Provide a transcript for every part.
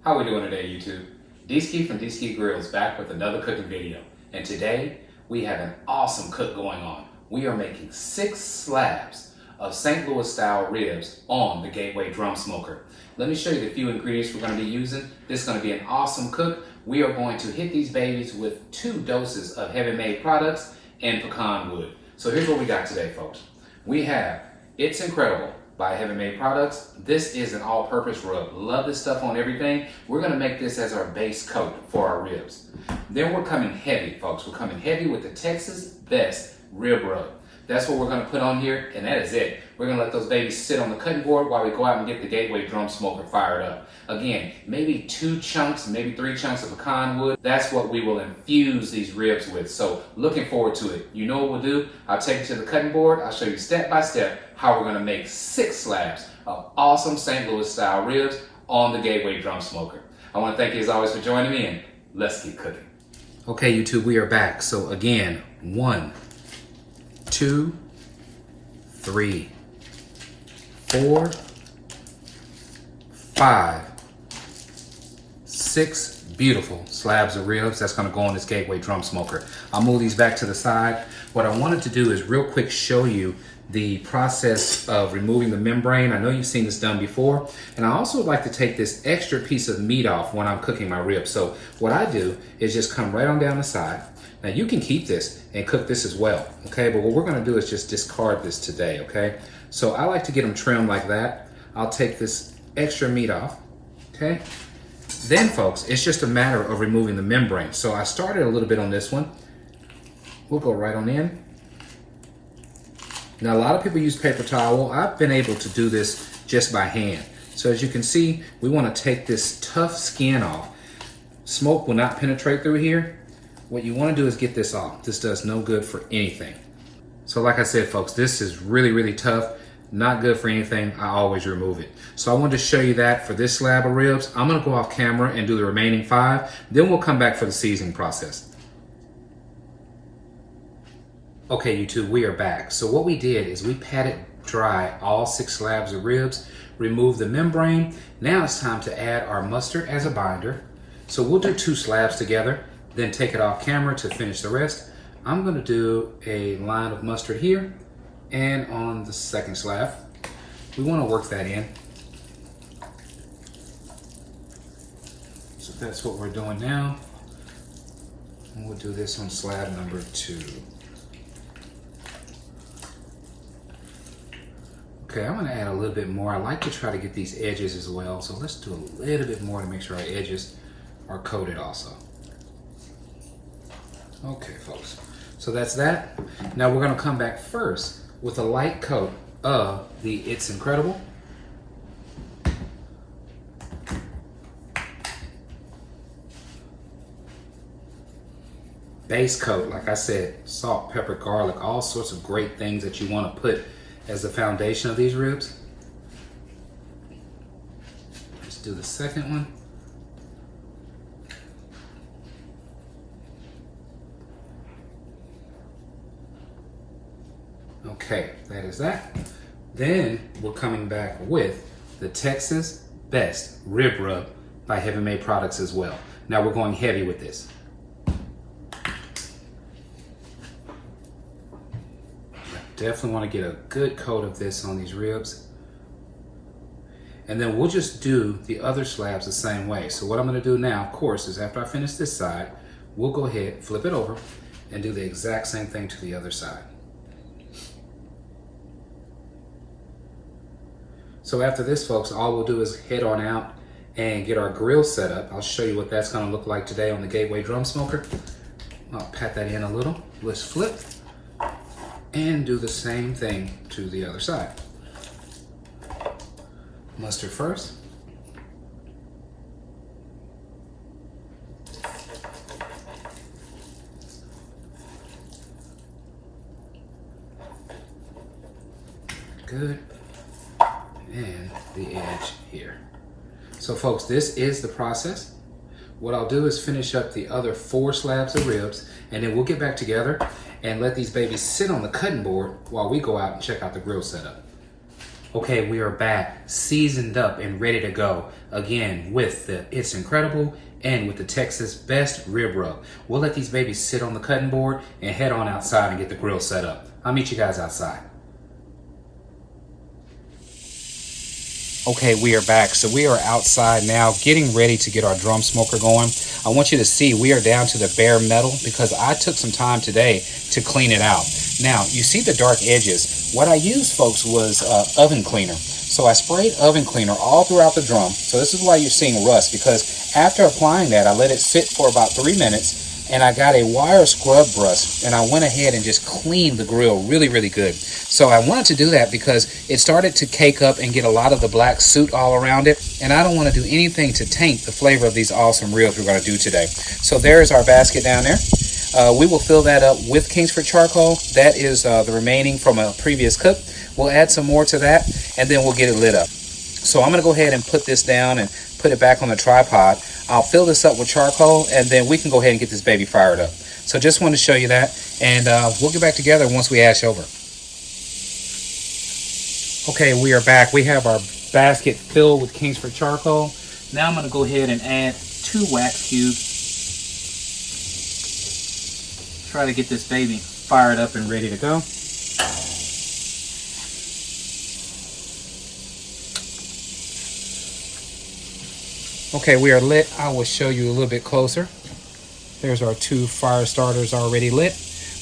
How we doing today, YouTube? D-Ski from D-Ski Grills back with another cooking video. And today, we have an awesome cook going on. We are making 6 slabs of St. Louis style ribs on the Gateway drum smoker. Let me show you the few ingredients we're going to be using. This is going to be an awesome cook. We are going to hit these babies with 2 doses of Heaven Made products and pecan wood. So here's what we got today, folks. We have It's Incredible by Heaven Made Products. This is an all-purpose rub. Love this stuff on everything. We're gonna make this as our base coat for our ribs. Then we're coming heavy, folks. We're coming heavy with the Texas Best Rib Rub. That's what we're gonna put on here, and that is it. We're gonna let those babies sit on the cutting board while we go out and get the Gateway drum smoker fired up. Again, maybe 2 chunks, maybe 3 chunks of pecan wood. That's what we will infuse these ribs with. So looking forward to it. You know what we'll do? I'll take you to the cutting board. I'll show you step by step how we're gonna make 6 slabs of awesome St. Louis style ribs on the Gateway drum smoker. I wanna thank you as always for joining me, and let's get cooking. Okay, YouTube, we are back. So again, 1, 2, 3, 4, 5, 6 beautiful slabs of ribs that's going to go on this Gateway drum smoker. I'll move these back to the side. What I wanted to do is real quick show you the process of removing the membrane. I know you've seen this done before, and I also would like to take this extra piece of meat off when I'm cooking my ribs. So what I do is just come right on down the side. Now you can keep this and cook this as well, okay? But what we're gonna do is just discard this today, okay? So I like to get them trimmed like that. I'll take this extra meat off, okay? Then folks, it's just a matter of removing the membrane. So I started a little bit on this one. We'll go right on in. Now a lot of people use paper towel. I've been able to do this just by hand. So as you can see, we wanna take this tough skin off. Smoke will not penetrate through here. What you want to do is get this off. This does no good for anything. So like I said, folks, this is really, really tough. Not good for anything. I always remove it. So I wanted to show you that for this slab of ribs. I'm going to go off camera and do the remaining 5. Then we'll come back for the seasoning process. Okay, YouTube, we are back. So what we did is we patted dry all 6 slabs of ribs, removed the membrane. Now it's time to add our mustard as a binder. So we'll do 2 slabs together, then take it off camera to finish the rest. I'm gonna do a line of mustard here and on the second slab. We wanna work that in. So that's what we're doing now. And we'll do this on slab number 2. Okay, I'm gonna add a little bit more. I like to try to get these edges as well. So let's do a little bit more to make sure our edges are coated also. Okay, folks, so that's that. Now we're gonna come back first with a light coat of the It's Incredible. Base coat, like I said, salt, pepper, garlic, all sorts of great things that you wanna put as the foundation of these ribs. Let's do the second one. Okay, that is that. Then we're coming back with the Texas Best Rib Rub by Heaven Made Products as well. Now we're going heavy with this. Definitely want to get a good coat of this on these ribs. And then we'll just do the other slabs the same way. So what I'm going to do now, of course, is after I finish this side, we'll go ahead, flip it over, and do the exact same thing to the other side. So after this, folks, all we'll do is head on out and get our grill set up. I'll show you what that's gonna look like today on the Gateway drum smoker. I'll pat that in a little. Let's flip and do the same thing to the other side. Mustard first. Good. And the edge here. So folks, this is the process. What I'll do is finish up the other 4 slabs of ribs, and then we'll get back together and let these babies sit on the cutting board while we go out and check out the grill setup. Okay, we are back, seasoned up and ready to go again with the It's Incredible and with the Texas Best Rib Rub. We'll let these babies sit on the cutting board and head on outside and get the grill set up. I'll meet you guys outside. Okay, we are back. So we are outside now getting ready to get our drum smoker going. I want you to see we are down to the bare metal because I took some time today to clean it out. Now, you see the dark edges. What I used, folks, was oven cleaner. So I sprayed oven cleaner all throughout the drum. So this is why you're seeing rust, because after applying that, I let it sit for about 3 minutes. And I got a wire scrub brush and I went ahead and just cleaned the grill really, really good. So I wanted to do that because it started to cake up and get a lot of the black soot all around it. And I don't want to do anything to taint the flavor of these awesome ribs we're going to do today. So there's our basket down there. We will fill that up with Kingsford charcoal. That is the remaining from a previous cook. We'll add some more to that and then we'll get it lit up. So I'm going to go ahead and put this down and put it back on the tripod. I'll fill this up with charcoal and then we can go ahead and get this baby fired up. So just wanted to show you that, and we'll get back together once we ash over. Okay, we are back. We have our basket filled with Kingsford charcoal. Now I'm going to go ahead and add 2 wax cubes. Try to get this baby fired up and ready to go. Okay, we are lit. I will show you a little bit closer. There's our 2 fire starters already lit.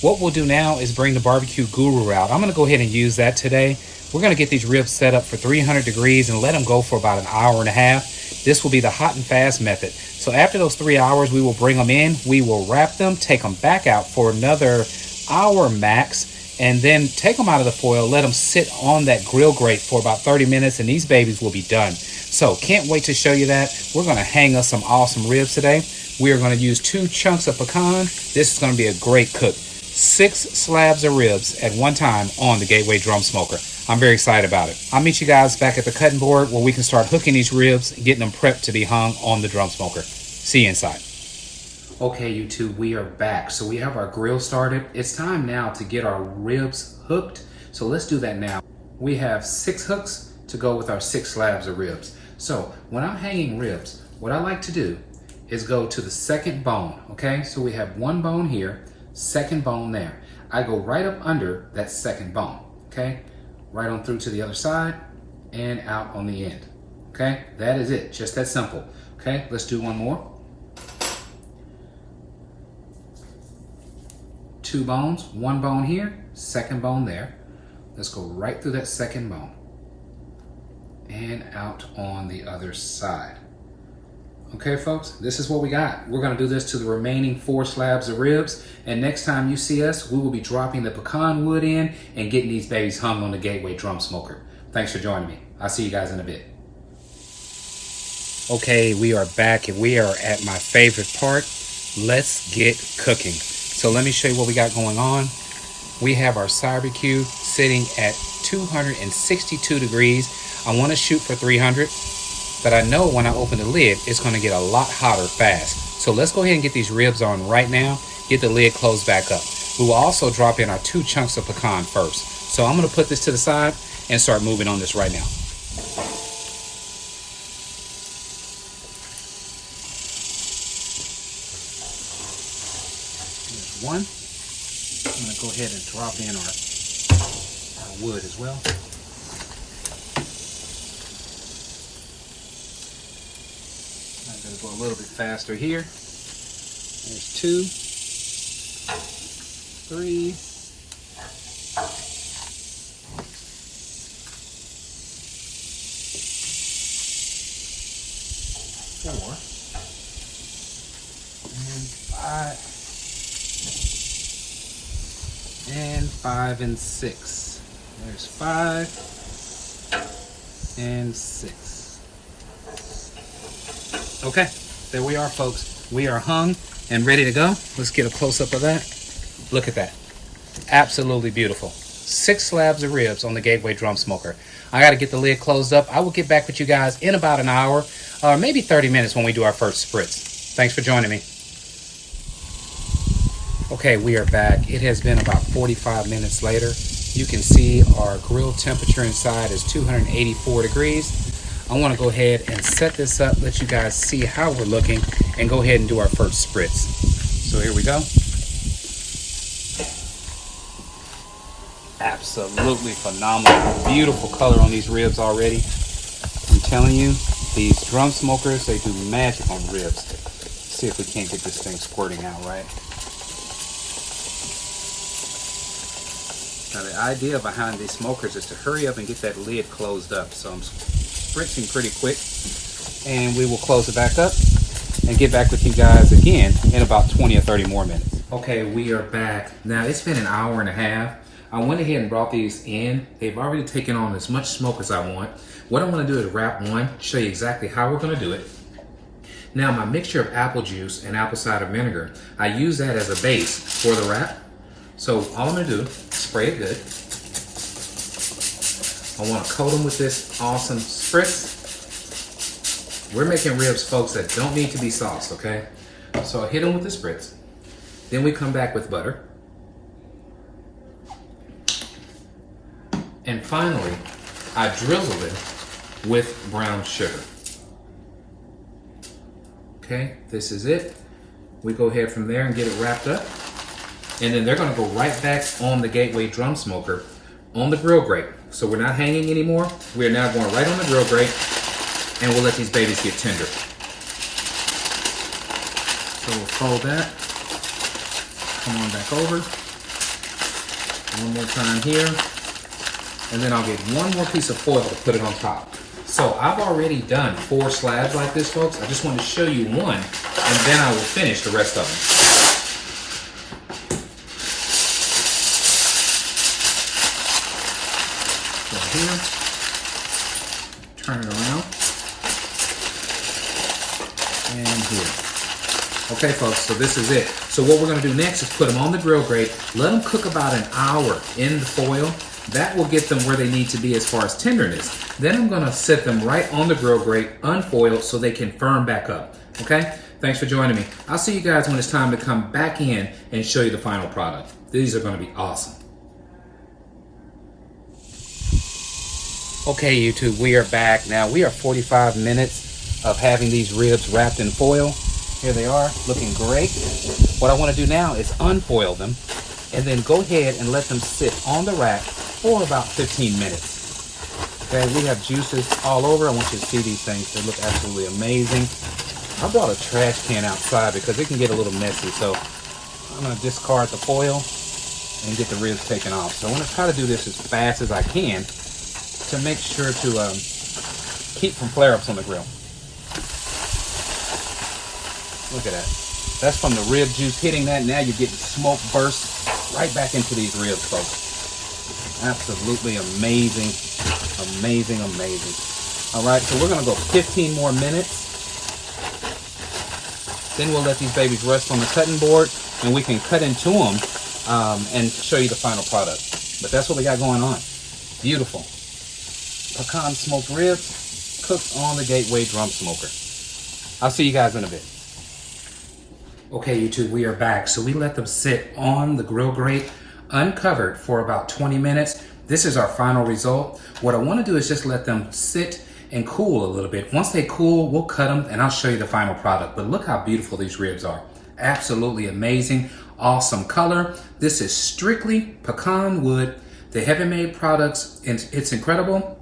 What we'll do now is bring the barbecue guru out. I'm going to go ahead and use that today. We're going to get these ribs set up for 300 degrees and let them go for about an hour and a half. This will be the hot and fast method. So after those 3 hours, we will bring them in. We will wrap them, take them back out for another hour max, and then take them out of the foil, let them sit on that grill grate for about 30 minutes, and these babies will be done. So can't wait to show you that. We're going to hang us some awesome ribs today. We are going to use 2 chunks of pecan. This is going to be a great cook. 6 slabs of ribs at one time on the Gateway Drum Smoker. I'm very excited about it. I'll meet you guys back at the cutting board where we can start hooking these ribs and getting them prepped to be hung on the drum smoker. See you inside. Okay, YouTube, we are back. So we have our grill started. It's time now to get our ribs hooked. So let's do that now. We have 6 hooks to go with our 6 slabs of ribs. So when I'm hanging ribs, what I like to do is go to the second bone, okay? So we have 1 bone here, second bone there. I go right up under that second bone, okay? Right on through to the other side and out on the end, okay? That is it, just that simple, okay? Let's do 1 more. 2 bones, 1 bone here, second bone there. Let's go right through that second bone and out on the other side. Okay, folks, this is what we got. We're gonna do this to the remaining 4 slabs of ribs, and next time you see us, we will be dropping the pecan wood in and getting these babies hung on the Gateway Drum Smoker. Thanks for joining me. I'll see you guys in a bit. Okay, we are back and we are at my favorite part. Let's get cooking. So let me show you what we got going on. We have our barbecue sitting at 262 degrees. I want to shoot for 300, but I know when I open the lid, it's going to get a lot hotter fast. So let's go ahead and get these ribs on right now, get the lid closed back up. We will also drop in our 2 chunks of pecan first. So I'm going to put this to the side and start moving on this right now. There's 1. I'm going to go ahead and drop in our wood as well. I'm going to go a little bit faster here. There's 2, 3, 4, and 5. And 5 and 6. There's 5 and 6. Okay, there we are, folks. We are hung and ready to go. Let's get a close-up of that. Look at that. Absolutely beautiful. 6 slabs of ribs on the Gateway Drum Smoker. I got to get the lid closed up. I will get back with you guys in about an hour, or maybe 30 minutes when we do our first spritz. Thanks for joining me. Okay, we are back. It has been about 45 minutes later. You can see our grill temperature inside is 284 degrees. I want to go ahead and set this up, let you guys see how we're looking, and go ahead and do our first spritz. So here we go. Absolutely phenomenal. Beautiful color on these ribs already. I'm telling you, these drum smokers, they do magic on ribs. Let's see if we can't get this thing squirting out right. Now the idea behind these smokers is to hurry up and get that lid closed up. So I'm spritzing pretty quick, and we will close it back up and get back with you guys again in about 20 or 30 more minutes. Okay, we are back. Now it's been an hour and a half. I went ahead and brought these in. They've already taken on as much smoke as I want. What I'm gonna do is wrap one, show you exactly how we're gonna do it. Now my mixture of apple juice and apple cider vinegar, I use that as a base for the wrap. So all I'm gonna do, spray it good. I wanna coat them with this awesome spritz. We're making ribs, folks, that don't need to be sauced, okay? So I hit them with the spritz. Then we come back with butter. And finally, I drizzle it with brown sugar. Okay, this is it. We go ahead from there and get it wrapped up. And then they're gonna go right back on the Gateway drum smoker on the grill grate. So we're not hanging anymore. We're now going right on the grill grate, and we'll let these babies get tender. So we'll fold that. Come on back over. One more time here. And then I'll get one more piece of foil to put it on top. So I've already done 4 slabs like this, folks. I just wanted to show you one, and then I will finish the rest of them. Here, turn it around, and here. Okay, folks, so this is it. So what we're gonna do next is put them on the grill grate, let them cook about an hour in the foil. That will get them where they need to be as far as tenderness. Then I'm gonna set them right on the grill grate, unfoiled, so they can firm back up, okay? Thanks for joining me. I'll see you guys when it's time to come back in and show you the final product. These are gonna be awesome. Okay, YouTube, we are back. Now, we are 45 minutes of having these ribs wrapped in foil. Here they are, looking great. What I want to do now is unfoil them and then go ahead and let them sit on the rack for about 15 minutes. Okay, we have juices all over. I want you to see these things. They look absolutely amazing. I brought a trash can outside because it can get a little messy. So I'm going to discard the foil and get the ribs taken off. So I want to try to do this as fast as I can to make sure to keep from flare-ups on the grill. Look at that. That's from the rib juice hitting that. Now you're getting smoke burst right back into these ribs, folks. Absolutely amazing, amazing, amazing. All right, so we're gonna go 15 more minutes. Then we'll let these babies rest on the cutting board, and we can cut into them and show you the final product. But that's what we got going on. Beautiful. Pecan smoked ribs cooked on the Gateway drum smoker. I'll see you guys in a bit. Okay, YouTube, we are back. So we let them sit on the grill grate uncovered for about 20 minutes. This is our final result. What I want to do is just let them sit and cool a little bit. Once they cool, we'll cut them and I'll show you the final product. But look how beautiful these ribs are. Absolutely amazing. Awesome color. This is strictly pecan wood. The Heaven Made Products, it's incredible.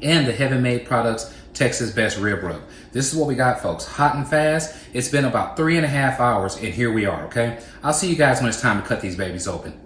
And the Heaven Made Products Texas Best Rib Rub. This is what we got, folks. Hot and fast. It's been about 3.5 hours, and here we are, okay? I'll see you guys when it's time to cut these babies open.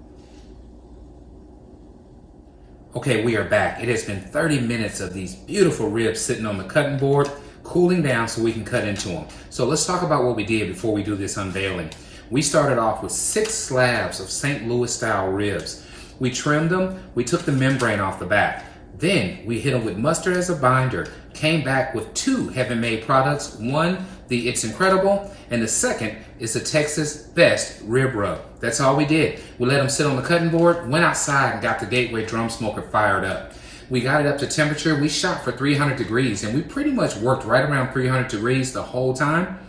Okay, we are back. It has been 30 minutes of these beautiful ribs sitting on the cutting board, cooling down so we can cut into them. So let's talk about what we did before we do this unveiling. We started off with 6 slabs of St. Louis style ribs. We trimmed them. We took the membrane off the back. Then we hit them with mustard as a binder, came back with 2 Heaven Made Products. One, the It's Incredible, and the second is the Texas Best Rib Rub. That's all we did. We let them sit on the cutting board, went outside and got the Gateway drum smoker fired up. We got it up to temperature. We shot for 300 degrees and we pretty much worked right around 300 degrees the whole time.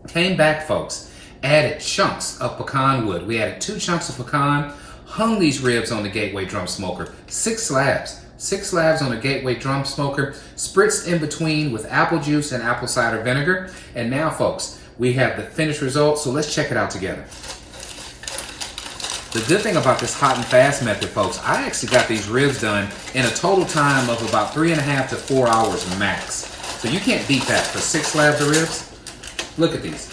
Came back, folks, added chunks of pecan wood. We added 2 chunks of pecan, hung these ribs on the Gateway drum smoker. 6 slabs. 6 slabs on a Gateway drum smoker, spritzed in between with apple juice and apple cider vinegar. And now, folks, we have the finished result, so let's check it out together. The good thing about this hot and fast method, folks, I actually got these ribs done in a total time of about 3.5 to 4 hours max. So you can't beat that for 6 slabs of ribs. Look at these.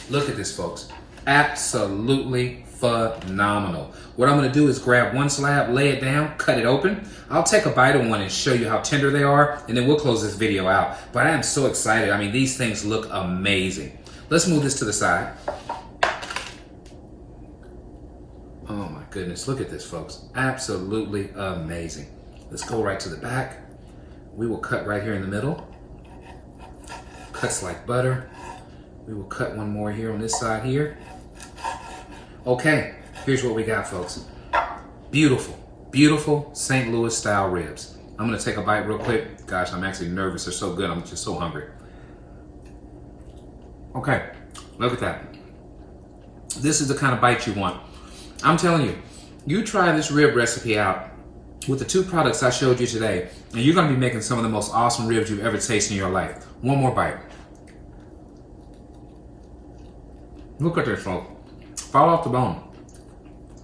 Look at this, folks. Absolutely phenomenal. What I'm gonna do is grab one slab, lay it down, cut it open. I'll take a bite of one and show you how tender they are, and then we'll close this video out. But I am so excited. I mean, these things look amazing. Let's move this to the side. Oh my goodness, look at this, folks. Absolutely amazing. Let's go right to the back. We will cut right here in the middle. Cuts like butter. We will cut one more here on this side here. Okay, here's what we got, folks. Beautiful, beautiful St. Louis style ribs. I'm gonna take a bite real quick. Gosh, I'm actually nervous. They're so good. I'm just so hungry. Okay, look at that. This is the kind of bite you want. I'm telling you, you try this rib recipe out with the 2 products I showed you today, and you're gonna be making some of the most awesome ribs you've ever tasted in your life. One more bite. Look at this, folks. Fall off the bone.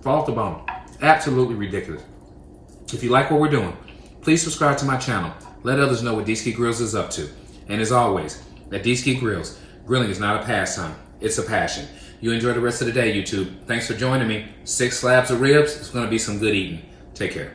Fall off the bone. Absolutely ridiculous. If you like what we're doing, please subscribe to my channel. Let others know what D-Ski Grills is up to. And as always, at D-Ski Grills, grilling is not a pastime, it's a passion. You enjoy the rest of the day, YouTube. Thanks for joining me. 6 slabs of ribs. It's gonna be some good eating. Take care.